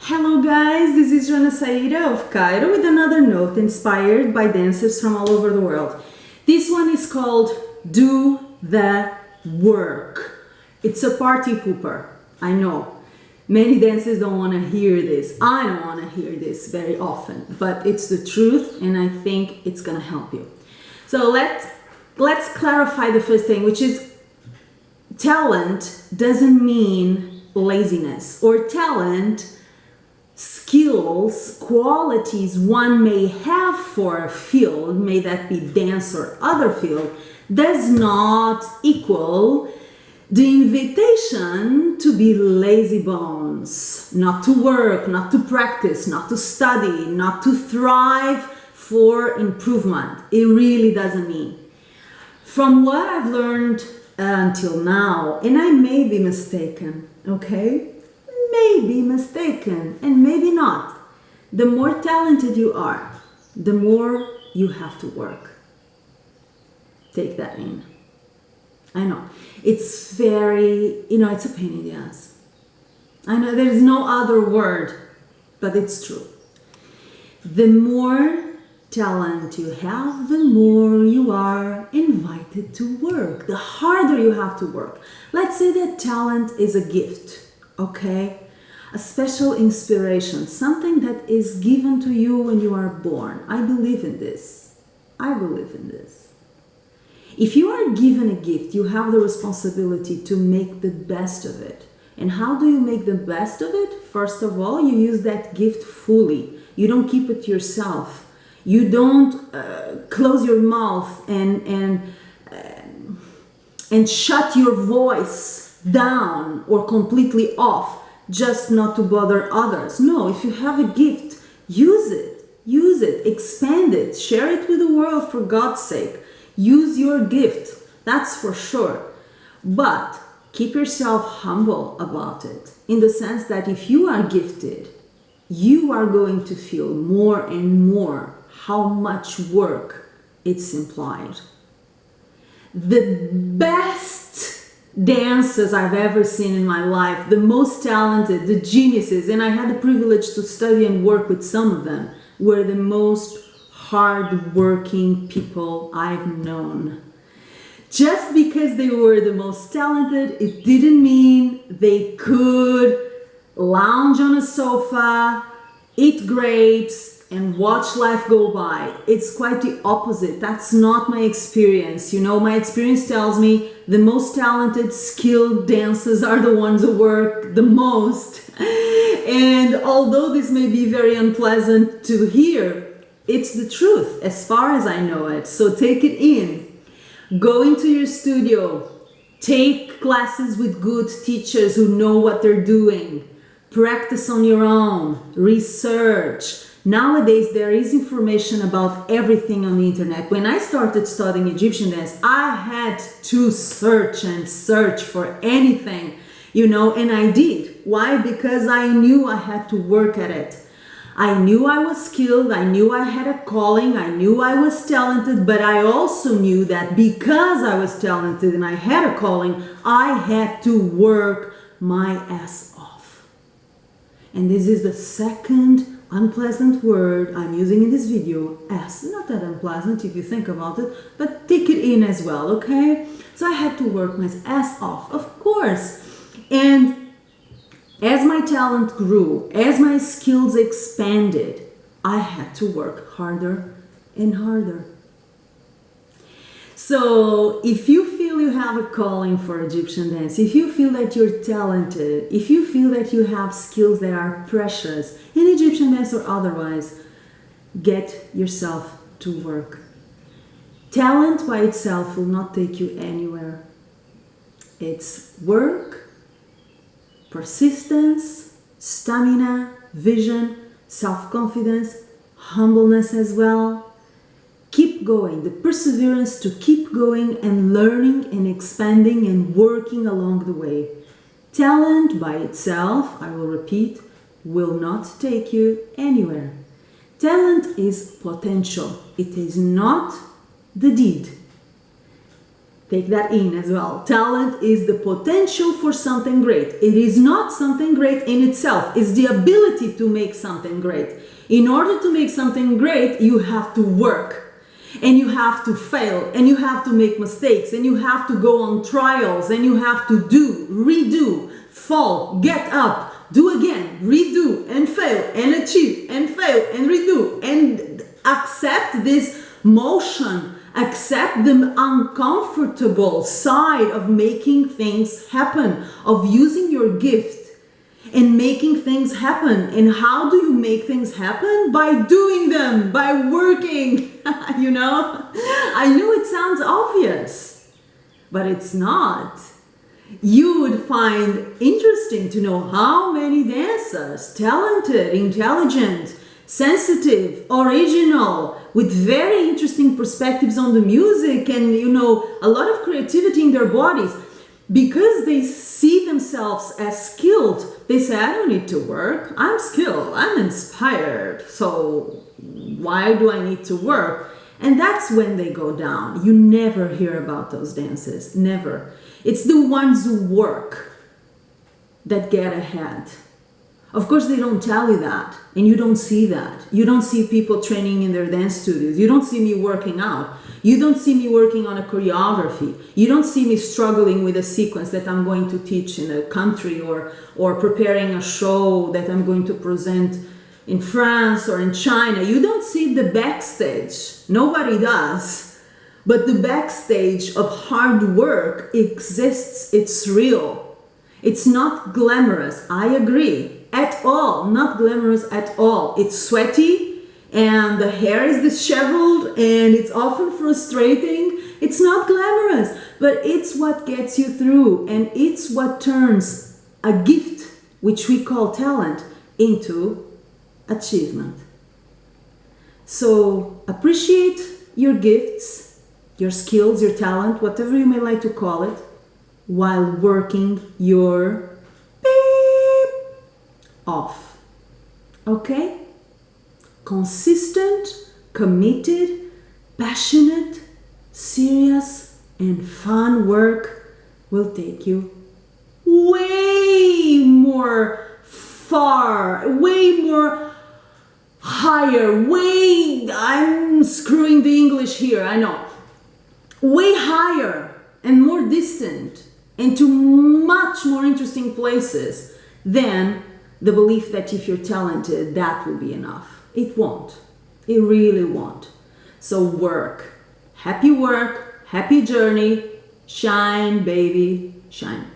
Hello guys, this is Joana Saahirah of Cairo with another note inspired by dancers from all over the world. This one is called Do the Work. It's a party pooper, I know. Many dancers don't want to hear this. I don't want to hear this very often, but it's the truth and I think it's gonna help you. So let's clarify the first thing, which is talent doesn't mean laziness, or talent, skills, qualities one may have for a field, may that be dance or other field, does not equal the invitation to be lazy bones, not to work, not to practice, not to study, not to thrive for improvement. It really doesn't mean. From what I've learned until now, and I may be mistaken, okay? Maybe mistaken and maybe not. The more talented you are, the more you have to work. Take that in. I know. It's very, it's a pain in the ass. I know there's no other word, but it's true. The more talent you have, the more you are invited to work. The harder you have to work. Let's say that talent is a gift, okay? A special inspiration, something that is given to you when you are born. I believe in this. I believe in this. If you are given a gift, you have the responsibility to make the best of it. And how do you make the best of it? First of all, you use that gift fully. You don't keep it to yourself. You don't close your mouth and shut your voice down or completely off, just not to bother others. No, if you have a gift, use it, expand it, share it with the world for God's sake. Use your gift, that's for sure. But keep yourself humble about it, in the sense that if you are gifted, you are going to feel more and more how much work it's implied. The best dancers I've ever seen in my life, the most talented, the geniuses, and I had the privilege to study and work with some of them, were the most hard-working people I've known. Just because they were the most talented, it didn't mean they could lounge on a sofa, eat grapes, and watch life go by. It's quite the opposite. That's not my experience. My experience tells me the most talented, skilled dancers are the ones who work the most. And although this may be very unpleasant to hear, it's the truth as far as I know it. So take it in. Go into your studio. Take classes with good teachers who know what they're doing. Practice on your own. Research. Nowadays, there is information about everything on the internet. When I started studying Egyptian dance, I had to search for anything, and I did. Why? Because I knew I had to work at it. I knew I was skilled, I knew I had a calling, I knew I was talented, but I also knew that because I was talented and I had a calling, I had to work my ass off. And this is the second unpleasant word I'm using in this video. Ass, not that unpleasant if you think about it, but take it in as well, okay? So I had to work my ass off, of course. And as my talent grew, as my skills expanded, I had to work harder and harder. So if you feel you have a calling for Egyptian dance, if you feel that you're talented, if you feel that you have skills that are precious in Egyptian dance or otherwise, get yourself to work. Talent by itself will not take you anywhere. It's work, persistence, stamina, vision, self-confidence, humbleness as well. Keep going, the perseverance to keep going and learning and expanding and working along the way. Talent by itself, I will repeat, will not take you anywhere. Talent is potential. It is not the deed. Take that in as well. Talent is the potential for something great. It is not something great in itself. It's the ability to make something great. In order to make something great, you have to work. And you have to fail. And you have to make mistakes. And you have to go on trials. And you have to do, redo, fall, get up, do again, redo, and fail, and achieve, and fail, and redo. And accept this motion. Accept the uncomfortable side of making things happen, of using your gift and making things happen. And how do you make things happen? By doing them, by working. You know, I know it sounds obvious, but it's not. You would find interesting to know how many dancers, talented, intelligent, sensitive, original, with very interesting perspectives on the music and, you know, a lot of creativity in their bodies. Because they see themselves as skilled, they say, I don't need to work. I'm skilled. I'm inspired. So why do I need to work? And that's when they go down. You never hear about those dances. Never. It's the ones who work that get ahead. Of course, they don't tell you that, and you don't see that. You don't see people training in their dance studios. You don't see me working out. You don't see me working on a choreography. You don't see me struggling with a sequence that I'm going to teach in a country or preparing a show that I'm going to present in France or in China. You don't see the backstage. Nobody does. But the backstage of hard work exists. It's real. It's not glamorous. I agree. At all. Not glamorous at all. It's sweaty and the hair is disheveled and it's often frustrating. It's not glamorous, but it's what gets you through, and it's what turns a gift, which we call talent, into achievement. So appreciate your gifts, your skills, your talent, whatever you may like to call it, while working your off. Okay? Consistent, committed, passionate, serious, and fun work will take you way more far, way more higher, I'm screwing the English here, I know. Way higher and more distant and to much more interesting places than the belief that if you're talented, that will be enough. It won't. It really won't. So work. Happy journey. Shine, baby, shine.